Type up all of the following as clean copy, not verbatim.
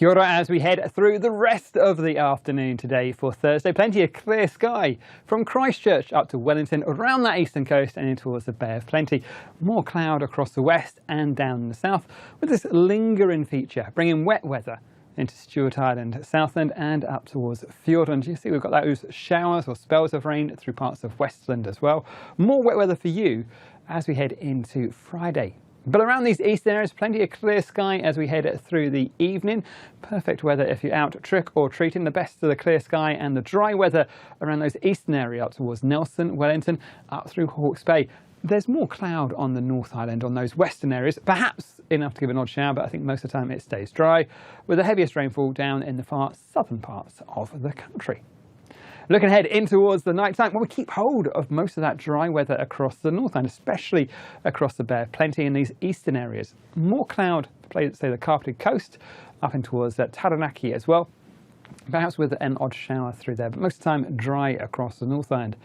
Kia ora as we head through the rest of the afternoon today for Thursday. Plenty of clear sky from Christchurch up to Wellington, around that eastern coast and in towards the Bay of Plenty. More cloud across the west and down the south, with this lingering feature bringing wet weather into Stewart Island, Southland and up towards Fiordland. You see we've got those showers or spells of rain through parts of Westland as well. More wet weather for you as we head into Friday. But around these eastern areas, plenty of clear sky as we head through the evening. Perfect weather if you're out trick or treating. The best of the clear sky and the dry weather around those eastern areas up towards Nelson, Wellington, up through Hawke's Bay. There's more cloud on the North Island on those western areas, perhaps enough to give an odd shower, but I think most of the time it stays dry, with the heaviest rainfall down in the far southern parts of the country. Looking ahead in towards the night time, well, we keep hold of most of that dry weather across the North Island, especially across the Bay of Plenty in these eastern areas. More cloud, say the Carpeted Coast, up in towards Taranaki as well, perhaps with an odd shower through there, but most of the time dry across the North Island.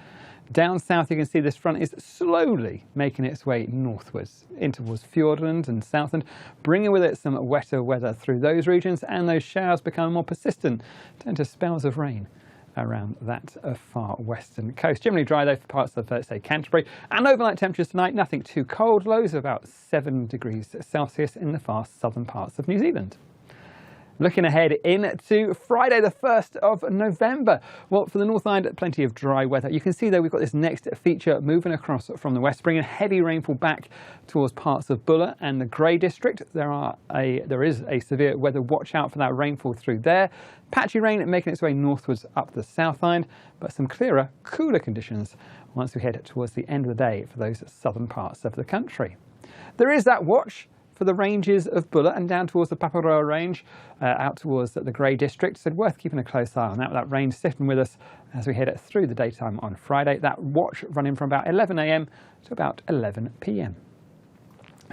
Down south, you can see this front is slowly making its way northwards in towards Fiordland and Southland, bringing with it some wetter weather through those regions, and those showers become more persistent, turn to spells of rain around that far western coast. Generally dry though for parts of, say, Canterbury. And overnight temperatures tonight, nothing too cold. Lows of about 7 degrees Celsius in the far southern parts of New Zealand. Looking ahead into Friday, the 1st of November. Well, for the North Island, plenty of dry weather. You can see though we've got this next feature moving across from the west, bringing heavy rainfall back towards parts of Buller and the Grey District. There is a severe weather watch out for that rainfall through there. Patchy rain making its way northwards up the South Island, but some clearer, cooler conditions once we head towards the end of the day for those southern parts of the country. There is that watch for the ranges of Buller and down towards the Paparoa Range, out towards the Grey District, so worth keeping a close eye on that. That rain sitting with us as we head through the daytime on Friday. That watch running from about 11 AM to about 11 PM.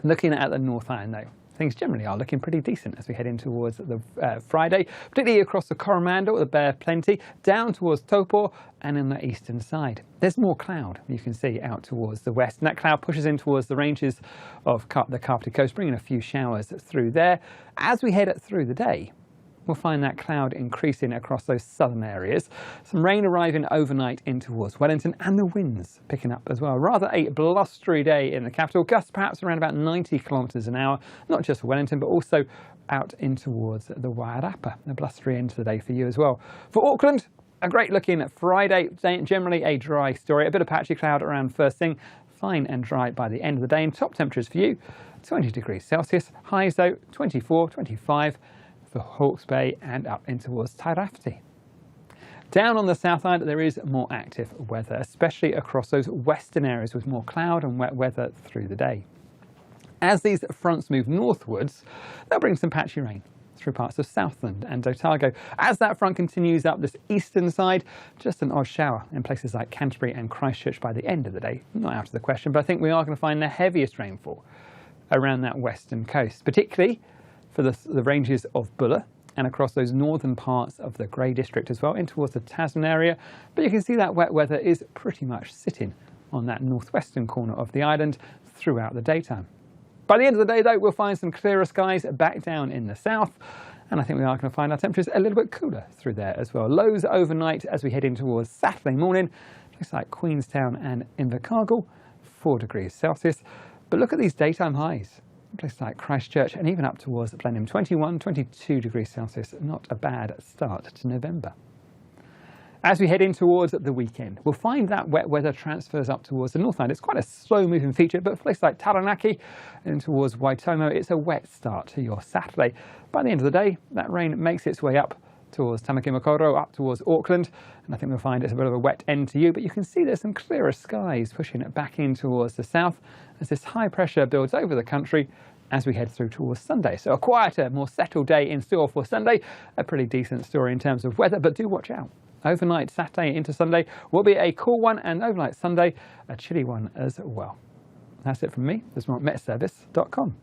Looking at the North Island though, things generally are looking pretty decent as we head in towards the Friday, particularly across the Coromandel, the Bay of Plenty, down towards Taupo and in the eastern side. There's more cloud you can see out towards the west, and that cloud pushes in towards the ranges of the Carpeted Coast, bringing a few showers through there. As we head through the day, we'll find that cloud increasing across those southern areas. Some rain arriving overnight in towards Wellington and the winds picking up as well. Rather a blustery day in the capital, gusts perhaps around about 90 kilometres an hour, not just for Wellington but also out in towards the Wairarapa. A blustery end to the day for you as well. For Auckland, a great looking Friday, generally a dry story, a bit of patchy cloud around first thing, fine and dry by the end of the day, and top temperatures for you 20 degrees Celsius, highs though 24, 25 for Hawke's Bay and up in towards Tairāwhiti. Down on the South Island there is more active weather, especially across those western areas with more cloud and wet weather through the day. As these fronts move northwards, they'll bring some patchy rain through parts of Southland and Otago. As that front continues up this eastern side, just an odd shower in places like Canterbury and Christchurch by the end of the day. Not out of the question, but I think we are going to find the heaviest rainfall around that western coast, particularly for the ranges of Buller and across those northern parts of the Grey District as well, in towards the Tasman area. But you can see that wet weather is pretty much sitting on that northwestern corner of the island throughout the daytime. By the end of the day though, we'll find some clearer skies back down in the south, and I think we are going to find our temperatures a little bit cooler through there as well. Lows overnight as we head in towards Saturday morning, looks like Queenstown and Invercargill, 4 degrees Celsius. But look at these daytime highs. Places like Christchurch and even up towards Blenheim, 21, 22 degrees Celsius. Not a bad start to November. As we head in towards the weekend, we'll find that wet weather transfers up towards the North Island. It's quite a slow moving feature, but for places like Taranaki and towards Waitomo, it's a wet start to your Saturday. By the end of the day, that rain makes its way up towards Tamaki Makaurau, up towards Auckland, and I think we'll find it's a bit of a wet end to you, but you can see there's some clearer skies pushing it back in towards the south as this high pressure builds over the country as we head through towards Sunday. So a quieter, more settled day in store for Sunday. A pretty decent story in terms of weather, but do watch out. Overnight Saturday into Sunday will be a cool one, and overnight Sunday a chilly one as well. That's it from me. There's more at metservice.com.